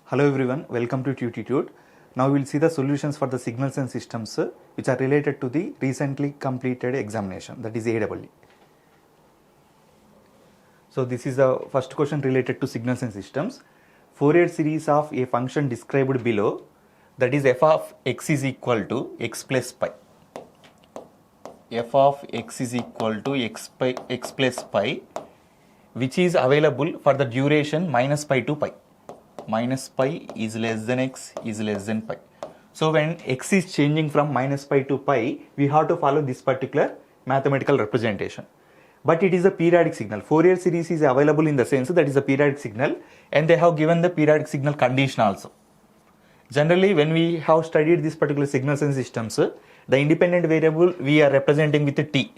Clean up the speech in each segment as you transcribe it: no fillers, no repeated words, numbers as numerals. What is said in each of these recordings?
Hello everyone, welcome to Tutitude. Now we will see the solutions for the signals and systems which are related to the recently completed examination, that is AEE. So this is the first question related to signals and systems. Fourier series of a function described below, that is f of x is equal to x plus pi. F of x is equal to x plus pi, which is available for the duration minus pi to pi. Minus pi is less than x is less than pi. So when x is changing from minus pi to pi, we have to follow this particular mathematical representation. But it is a periodic signal. Fourier series is available in the sense that is a periodic signal, and they have given the periodic signal condition also. Generally, when we have studied this particular signals and systems, the independent variable we are representing with a t.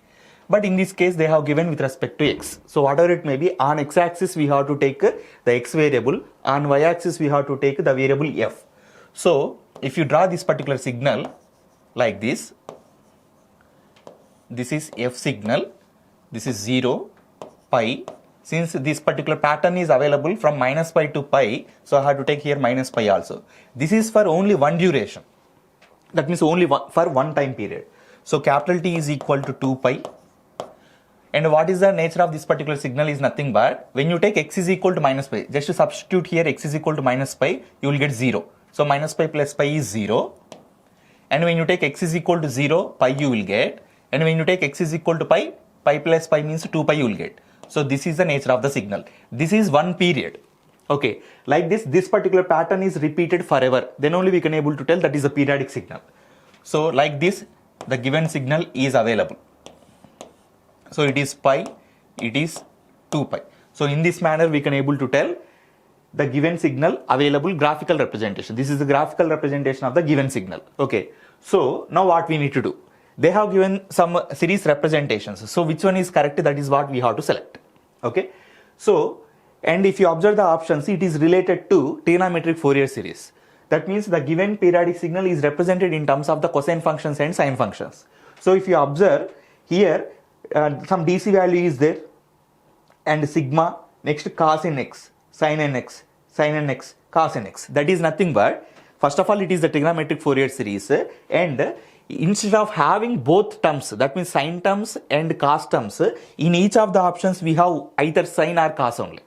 But in this case, they have given with respect to x. So whatever it may be, on x-axis we have to take the x variable, on y-axis we have to take the variable f. So if you draw this particular signal like this, this is f signal, this is 0, pi. Since this particular pattern is available from minus pi to pi, so I have to take here minus pi also. This is for only one duration. That means only for one time period. So capital T is equal to 2 pi. And what is the nature of this particular signal is nothing but when you take x is equal to minus pi, just to substitute here x is equal to minus pi, you will get 0. So minus pi plus pi is 0. And when you take x is equal to 0, pi you will get. And when you take x is equal to pi, pi plus pi means 2 pi you will get. So this is the nature of the signal. This is one period. Okay, like this particular pattern is repeated forever. Then only we can able to tell that is a periodic signal. So like this, the given signal is available. So it is pi, it is 2 pi. So in this manner we can able to tell the given signal available graphical representation. This is the graphical representation of the given signal. Okay. So now what we need to do? They have given some series representations. So which one is correct? That is what we have to select. Okay. So, and if you observe the options, it is related to trigonometric Fourier series. That means the given periodic signal is represented in terms of the cosine functions and sine functions. So if you observe here, some DC value is there, and sigma, next cos nx, sin nx, sin nx, cos nx. That is nothing but, first of all, it is the trigonometric Fourier series, and instead of having both terms, that means sine terms and cos terms, in each of the options we have either sine or cos only.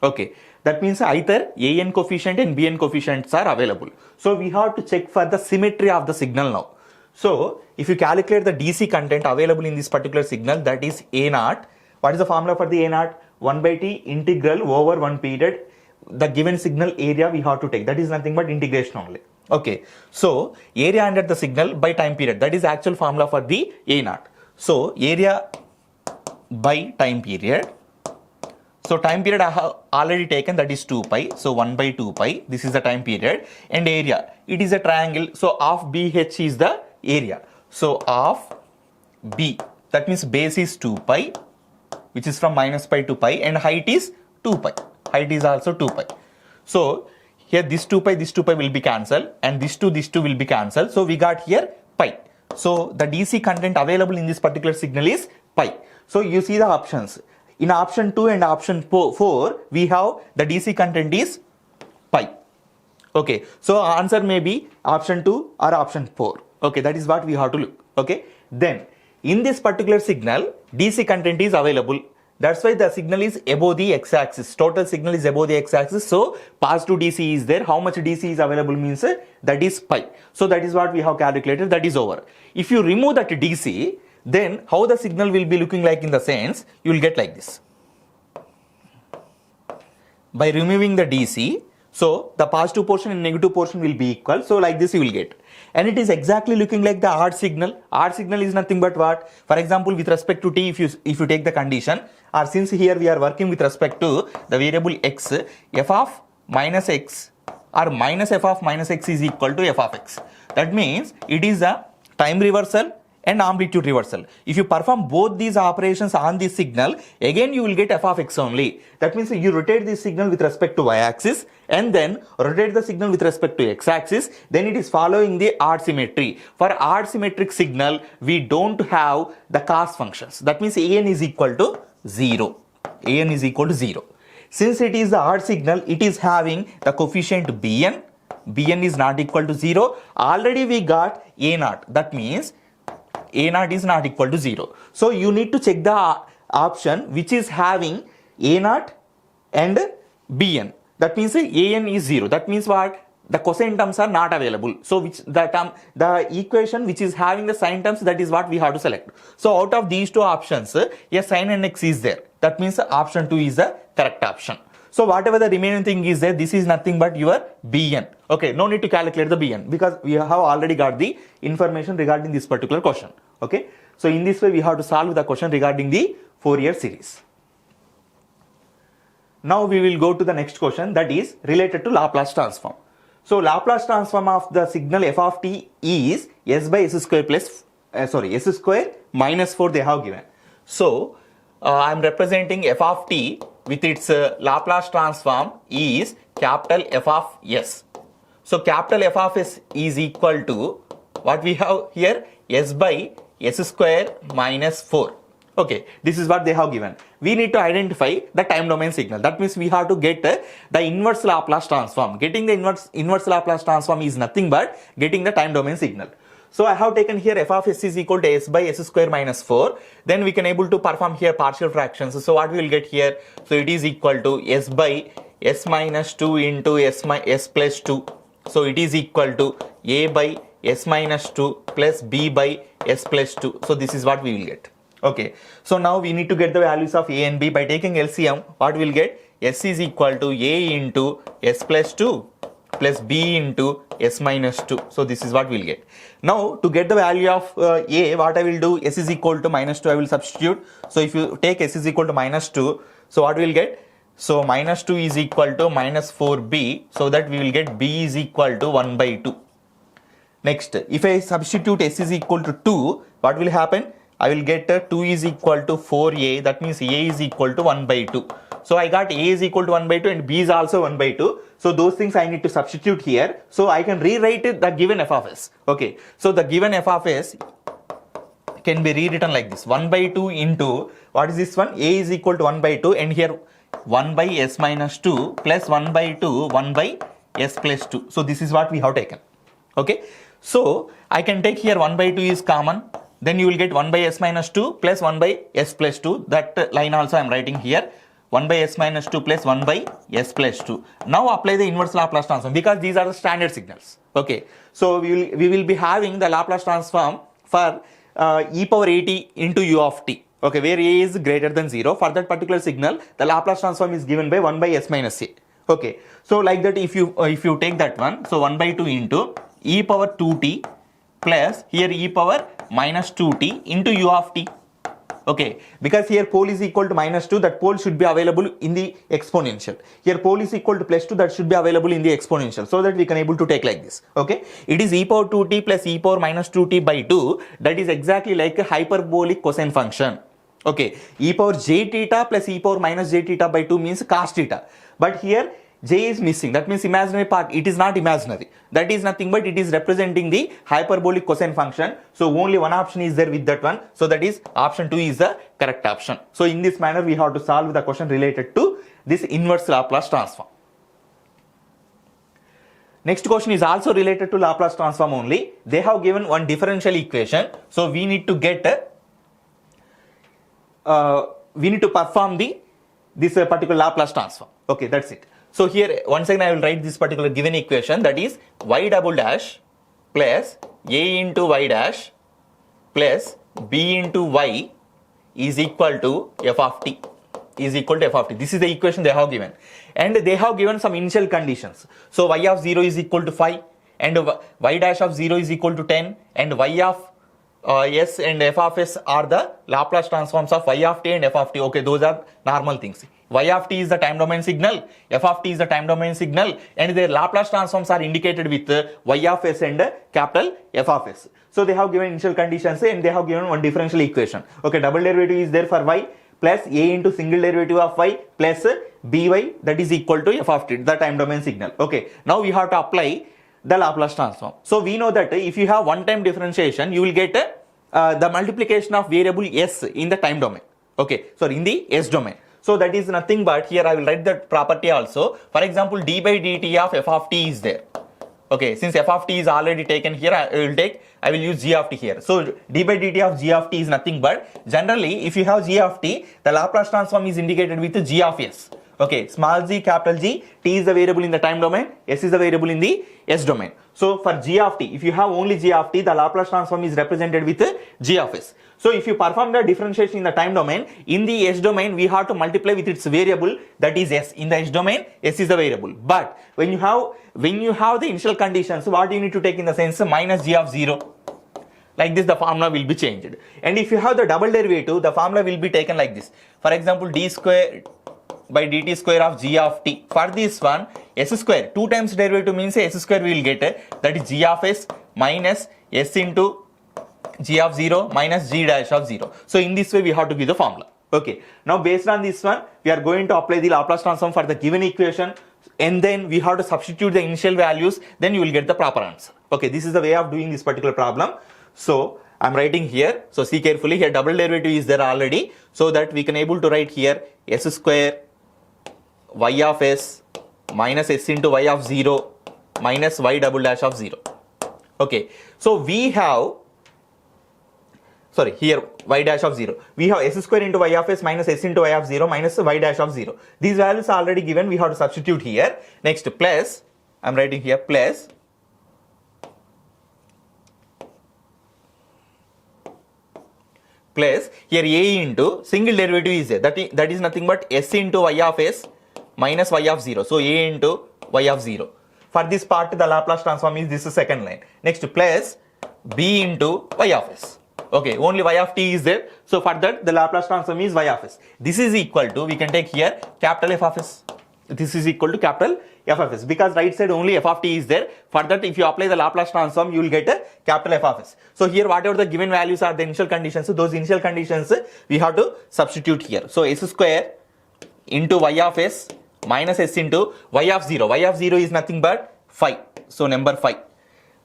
Okay, that means either an coefficient and bn coefficients are available. So we have to check for the symmetry of the signal now. So if you calculate the DC content available in this particular signal, that is A naught. What is the formula for the A naught? 1 by T integral over one period. The given signal area we have to take. That is nothing but integration only. Okay. So area under the signal by time period. That is actual formula for the A naught. So area by time period. So time period I have already taken, that is 2 pi. So 1 by 2 pi. This is the time period. And area. It is a triangle. So of BH is the area. So of B, that means base is 2 pi, which is from minus pi to pi, and height is 2 pi. Height is also 2 pi. So here this 2 pi will be cancelled, and this 2 will be cancelled. So we got here pi. So the DC content available in this particular signal is pi. So you see the options. In option 2 and option 4, we have the DC content is pi. Okay. So answer may be option 2 or option 4. Okay, that is what we have to look. Okay, then in this particular signal, DC content is available. That's why the signal is above the x-axis. Total signal is above the x-axis. So positive DC is there. How much DC is available means that is pi. So that is what we have calculated. That is over. If you remove that DC, then how the signal will be looking like in the sense, you will get like this. By removing the DC, so the positive portion and negative portion will be equal. So like this you will get. And it is exactly looking like the odd signal. Odd signal is nothing but what? For example, with respect to t, if you take the condition, or since here we are working with respect to the variable x, f of minus x or minus f of minus x is equal to f of x. That means it is a time reversal and amplitude reversal. If you perform both these operations on this signal, again you will get f of x only. That means you rotate this signal with respect to y-axis and then rotate the signal with respect to x-axis, then it is following the odd symmetry. For odd symmetric signal, we don't have the cos functions. That means an is equal to 0. An is equal to 0. Since it is the odd signal, it is having the coefficient bn. Bn is not equal to 0. Already we got a0. That means a0 is not equal to 0. So you need to check the option which is having a0 and bn. That means an is 0. That means what? The cosine terms are not available. So which the equation which is having the sine terms, that is what we have to select. So out of these two options, a sin nx is there. That means option 2 is the correct option. So whatever the remaining thing is there, this is nothing but your bn. Okay, no need to calculate the bn because we have already got the information regarding this particular question. Okay, so in this way we have to solve the question regarding the Fourier series. Now we will go to the next question, that is related to Laplace transform. So Laplace transform of the signal f of t is s by s square plus s square minus 4 they have given. So I am representing f of t with its Laplace transform is capital F of s. So capital F of s is equal to what we have here, s by s square minus 4. Okay, this is what they have given. We need to identify the time domain signal. That means we have to get the inverse Laplace transform. Getting the inverse Laplace transform is nothing but getting the time domain signal. So I have taken here f of s is equal to s by s square minus 4. Then we can able to perform here partial fractions. So what we will get here? So it is equal to s by s minus 2 into s plus 2. So it is equal to a by s minus 2 plus b by s plus 2. So this is what we will get. Okay, so now we need to get the values of a and b. By taking LCM, what we will get? S is equal to a into s plus 2 plus b into s minus 2. So this is what we will get. Now to get the value of a, what I will do? S is equal to minus 2, I will substitute. So if you take s is equal to minus 2, so what we will get? So minus 2 is equal to minus 4b, so that we will get b is equal to 1 by 2. Next, if I substitute s is equal to 2, what will happen? I will get 2 is equal to 4a, that means a is equal to 1 by 2. So I got a is equal to 1 by 2 and b is also 1 by 2. So those things I need to substitute here. So I can rewrite the given f of s. Okay, so the given f of s can be rewritten like this. 1 by 2 into, what is this one? A is equal to 1 by 2 and here 1 by s minus 2 plus 1 by 2, 1 by s plus 2. So this is what we have taken. Okay, so I can take here 1 by 2 is common. Then you will get 1 by s minus 2 plus 1 by s plus 2. That line also I am writing here. 1 by s minus 2 plus 1 by s plus 2. Now apply the inverse Laplace transform because these are the standard signals. Okay, so we will be having the Laplace transform for e power at into u of t. Okay, where a is greater than 0. For that particular signal, the Laplace transform is given by 1 by s minus a. Okay, so like that if you take that one, so 1 by 2 into e power 2t plus here e power minus 2t into u of t. Okay, because here pole is equal to minus 2, that pole should be available in the exponential. Here pole is equal to plus 2, that should be available in the exponential, so that we can able to take like this. Okay, it is e power 2t plus e power minus 2t by 2. That is exactly like a hyperbolic cosine function. Okay, e power j theta plus e power minus j theta by 2 means cos theta. But here j is missing, that means imaginary part, it is not imaginary. That is nothing but it is representing the hyperbolic cosine function. So only one option is there with that one. So that is option 2 is the correct option. So in this manner we have to solve the question related to this inverse Laplace transform. Next question is also related to Laplace transform only. They have given one differential equation. So we need to get we need to perform this particular Laplace transform. Okay, that's it. So here once again I will write this particular given equation, that is y double dash plus a into y dash plus b into y is equal to f of t is equal to f of t. This is the equation they have given, and they have given some initial conditions. So y of 0 is equal to 5 and y dash of 0 is equal to 10 and y of s and f of s are the Laplace transforms of y of t and f of t. Okay, those are normal things. Y of t is the time domain signal, f of t is the time domain signal, and their Laplace transforms are indicated with y of s and capital F of s. So they have given initial conditions and they have given one differential equation. Okay, double derivative is there for y plus a into single derivative of y plus by, that is equal to f of t, the time domain signal. Okay, now we have to apply the Laplace transform. So we know that if you have one time differentiation, you will get the multiplication of variable s in the time domain. Okay, so in the s domain. So that is nothing but here I will write that property also. For example, d by dt of f of t is there. Okay, since f of t is already taken here, I will use g of t here. So d by dt of g of t is nothing but, generally if you have g of t, the Laplace transform is indicated with g of s. Okay, small g, capital G, t is the variable in the time domain, s is the variable in the s domain. So for g of t, if you have only g of t, the Laplace transform is represented with g of s. So if you perform the differentiation in the time domain, in the s domain we have to multiply with its variable, that is s. In the s domain, s is the variable. But when you have the initial conditions, what you need to take in the sense minus g of 0. Like this, the formula will be changed. And if you have the double derivative, the formula will be taken like this. For example, d square by dt square of g of t. For this one, s square, 2 times derivative means s square we will get, that is g of s minus s into g of 0 minus g dash of 0. So in this way we have to give the formula. Okay, now based on this one, we are going to apply the Laplace transform for the given equation, and then we have to substitute the initial values, then you will get the proper answer. Okay, this is the way of doing this particular problem. So I'm writing here, so see carefully, here double derivative is there already, so that we can able to write here s square y of s minus s into y of 0 minus y double dash of 0. Okay, so we have, sorry, here y dash of 0. We have s square into y of s minus s into y of 0 minus y dash of 0. These values are already given, we have to substitute here. Next, plus, I'm writing here plus here a into single derivative is there, that is nothing but s into y of s minus y of 0. So a into y of 0. For this part, the Laplace transform is this second line. Next, plus b into y of s. Okay, only y of t is there. So for that, the Laplace transform is y of s. This is equal to, we can take here capital F of s. This is equal to capital F of s, because right side only f of t is there. For that, if you apply the Laplace transform, you will get a capital F of s. So here, whatever the given values are the initial conditions, so those initial conditions we have to substitute here. So s square into y of s minus s into y of 0. Y of 0 is nothing but 5. So number 5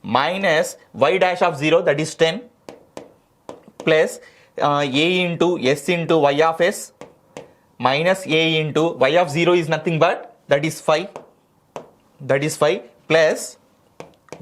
minus y dash of 0, that is 10, plus a into s into y of s minus a into y of 0 is nothing but, that is 5, plus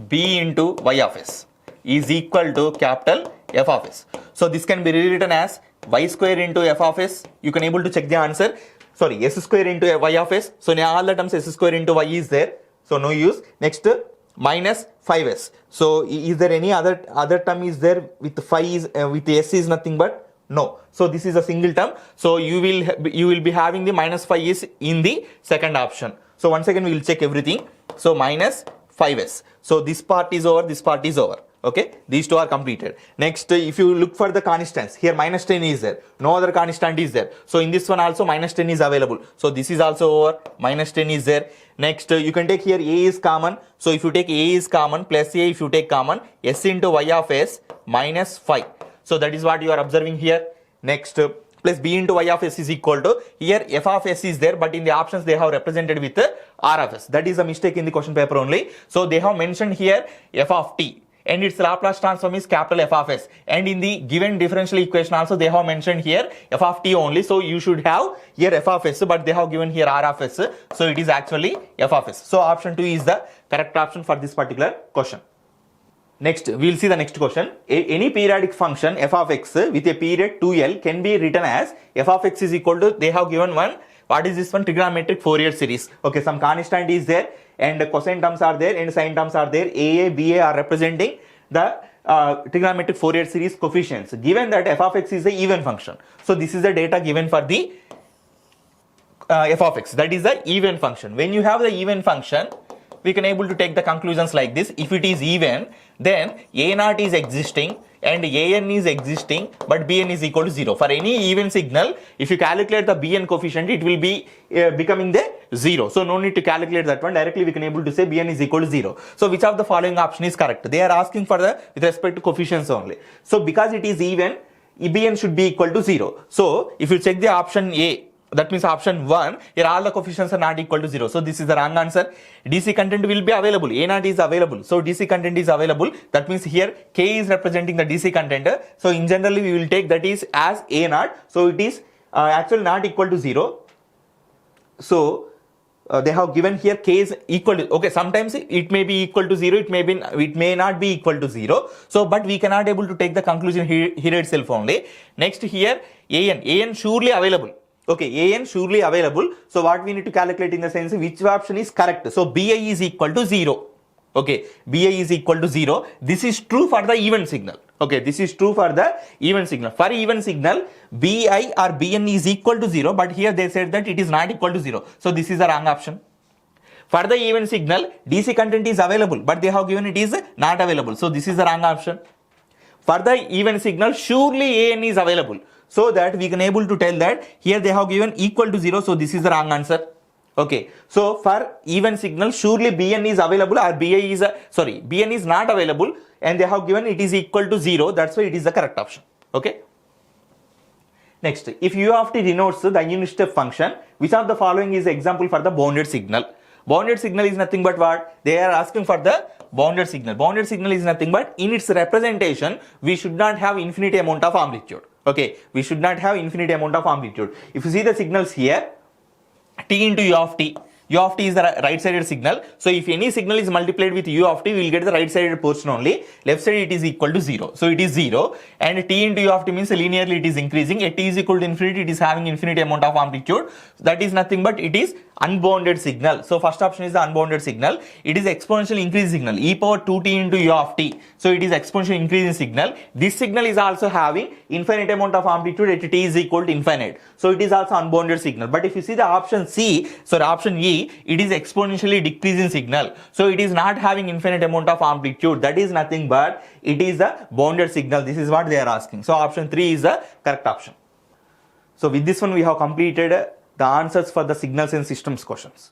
b into y of s is equal to capital F of s. So this can be rewritten as y square into f of s. You can able to check the answer. Sorry, s square into y of s. So in all the terms s square into y is there, so no use. Next, minus 5s. So is there any other term is there with 5 is with s is nothing but no. So this is a single term. So you will be having the minus 5 is in the second option. So once again we will check everything. So minus 5s. So this part is over, this part is over. Okay, these two are completed. Next, if you look for the constants, here minus 10 is there, no other constant is there. So in this one also minus 10 is available. So this is also over, minus 10 is there. Next, you can take here a is common. So if you take a is common, plus a if you take common, s into y of s minus 5. So that is what you are observing here. Next, plus b into y of s is equal to, here f of s is there, but in the options they have represented with r of s. That is a mistake in the question paper only. So they have mentioned here f of t, and its Laplace transform is capital F of s, and in the given differential equation also they have mentioned here f of t only. So you should have here f of s, but they have given here r of s, so it is actually f of s. So option 2 is the correct option for this particular question. Next, we will see the next question. Any periodic function f of x with a period 2l can be written as f of x is equal to, they have given one, what is this one, trigonometric Fourier series. Okay, some constant is there, and cosine terms are there, and sine terms are there. A, B, A are representing the trigonometric Fourier series coefficients. Given that f of x is the even function, so this is the data given for the f of x, that is the even function. When you have the even function, we can able to take the conclusions like this. If it is even, then a naught is existing and an is existing, but bn is equal to 0. For any even signal, if you calculate the bn coefficient, it will be becoming the 0. So no need to calculate that one. Directly we can able to say bn is equal to 0. So which of the following option is correct? They are asking for the with respect to coefficients only. So because it is even, bn should be equal to 0. So if you check the option A, that means option 1, here all the coefficients are not equal to 0. So this is the wrong answer. DC content will be available. A naught is available. So DC content is available. That means here K is representing the DC content. So in generally we will take that is as A naught. So it is actually not equal to 0. So they have given here k is equal to, okay, sometimes it may be equal to 0, it may not be equal to 0. So but we cannot able to take the conclusion here itself only. Next here an surely available. Okay, an surely available. So what we need to calculate in the sense which option is correct. So bi is equal to 0. Okay, bi is equal to 0. This is true for the even signal. Okay, this is true for the even signal. For even signal, bi or bn is equal to 0, but here they said that it is not equal to 0. So this is the wrong option. For the even signal, DC content is available, but they have given it is not available. So this is the wrong option. For the even signal, surely an is available. So that we can able to tell that here they have given equal to 0. So this is the wrong answer. Okay, so for even signal, surely bn is available or bn is not available, and they have given it is equal to 0. That's why it is the correct option. Okay. Next, if u of t denotes the unit step function, which of the following is example for the bounded signal? Bounded signal is nothing but what? They are asking for the bounded signal. Bounded signal is nothing but in its representation, we should not have infinite amount of amplitude. Okay, we should not have infinite amount of amplitude. If you see the signals here, t into u of t is the right sided signal. So if any signal is multiplied with u of t, we will get the right sided portion only. Left side it is equal to 0. So it is 0, and t into u of t means linearly it is increasing. At t is equal to infinity, it is having infinite amount of amplitude. That is nothing but it is unbounded signal. So first option is the unbounded signal. It is exponential increasing signal, e power 2t into u of t. So it is exponential increasing signal. This signal is also having infinite amount of amplitude at t is equal to infinite. So it is also unbounded signal. But if you see the option option E, it is exponentially decreasing signal. So it is not having infinite amount of amplitude. That is nothing but it is the bounded signal. This is what they are asking. So option 3 is the correct option. So with this one we have completed the answers for the signals and systems questions.